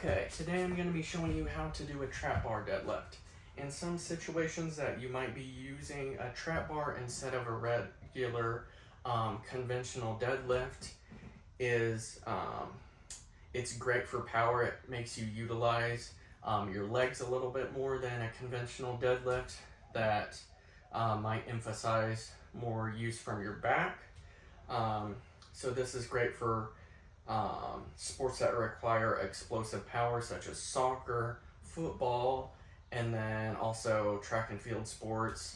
Okay, today I'm going to be showing you how to do a trap bar deadlift. In some situations that you might be using a trap bar instead of a regular conventional deadlift it's great for power. It makes you utilize your legs a little bit more than a conventional deadlift that might emphasize more use from your back. So this is great for sports that require explosive power, such as soccer, football, and then also track and field sports,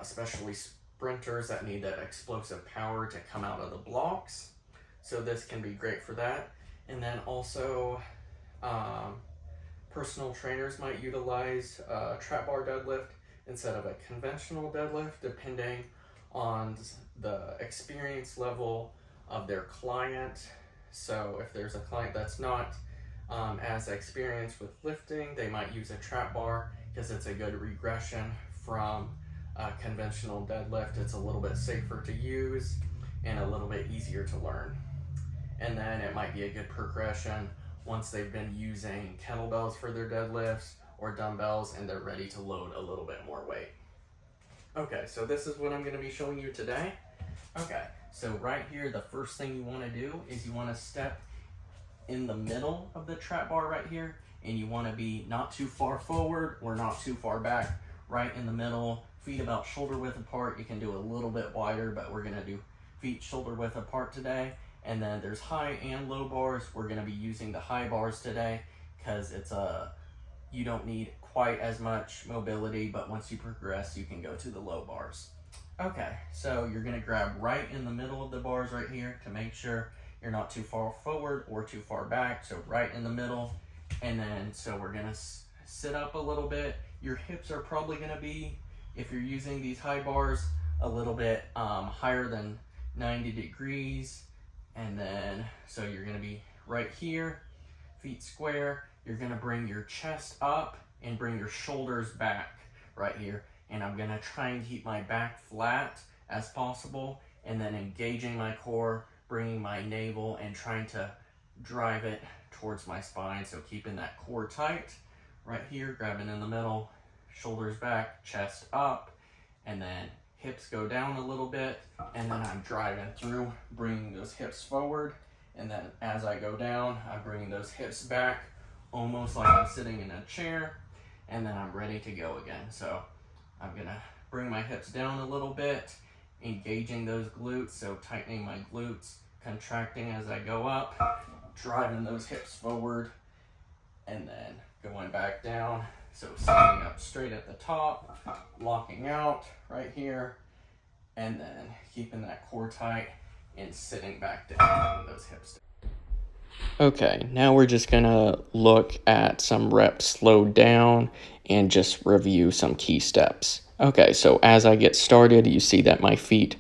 especially sprinters that need that explosive power to come out of the blocks. So this can be great for that. And then also personal trainers might utilize a trap bar deadlift instead of a conventional deadlift, depending on the experience level of their client. So if there's a client that's not as experienced with lifting, they might use a trap bar because it's a good regression from a conventional deadlift. It's a little bit safer to use and a little bit easier to learn. And then it might be a good progression once they've been using kettlebells for their deadlifts or dumbbells and they're ready to load a little bit more weight. Okay, so this is what I'm going to be showing you today. Okay, so right here, the first thing you want to do is you want to step in the middle of the trap bar right here, and you want to be not too far forward or not too far back, right in the middle, feet about shoulder width apart. You can do a little bit wider, but we're going to do feet shoulder width apart today. And then there's high and low bars. We're going to be using the high bars today because you don't need quite as much mobility, but once you progress, you can go to the low bars. Okay, so you're gonna grab right in the middle of the bars right here to make sure you're not too far forward or too far back. So right in the middle. And then, so we're gonna sit up a little bit. Your hips are probably gonna be, if you're using these high bars, a little bit higher than 90 degrees. And then, so you're gonna be right here, feet square. You're gonna bring your chest up and bring your shoulders back right here. And I'm gonna try and keep my back flat as possible, and then engaging my core, bringing my navel and trying to drive it towards my spine. So keeping that core tight right here, grabbing in the middle, shoulders back, chest up, and then hips go down a little bit. And then I'm driving through, bringing those hips forward. And then as I go down, I'm bringing those hips back, almost like I'm sitting in a chair. And then I'm ready to go again. So I'm gonna bring my hips down a little bit, engaging those glutes, so tightening my glutes, contracting as I go up, driving those hips forward, and then going back down. So standing up straight at the top, locking out right here, and then keeping that core tight and sitting back down, those hips down. Okay, now we're just gonna look at some reps slowed down and just review some key steps. Okay, so as I get started, you see that my feet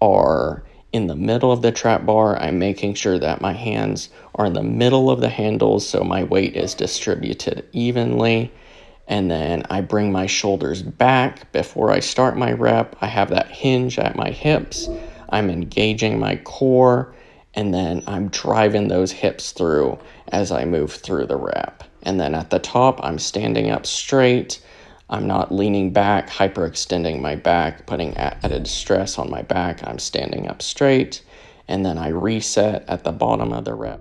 are in the middle of the trap bar. I'm making sure that my hands are in the middle of the handles so my weight is distributed evenly. And then I bring my shoulders back before I start my rep. I have that hinge at my hips. I'm engaging my core, and then I'm driving those hips through as I move through the rep. And then at the top, I'm standing up straight. I'm not leaning back, hyperextending my back, putting added stress on my back. I'm standing up straight. And then I reset at the bottom of the rep.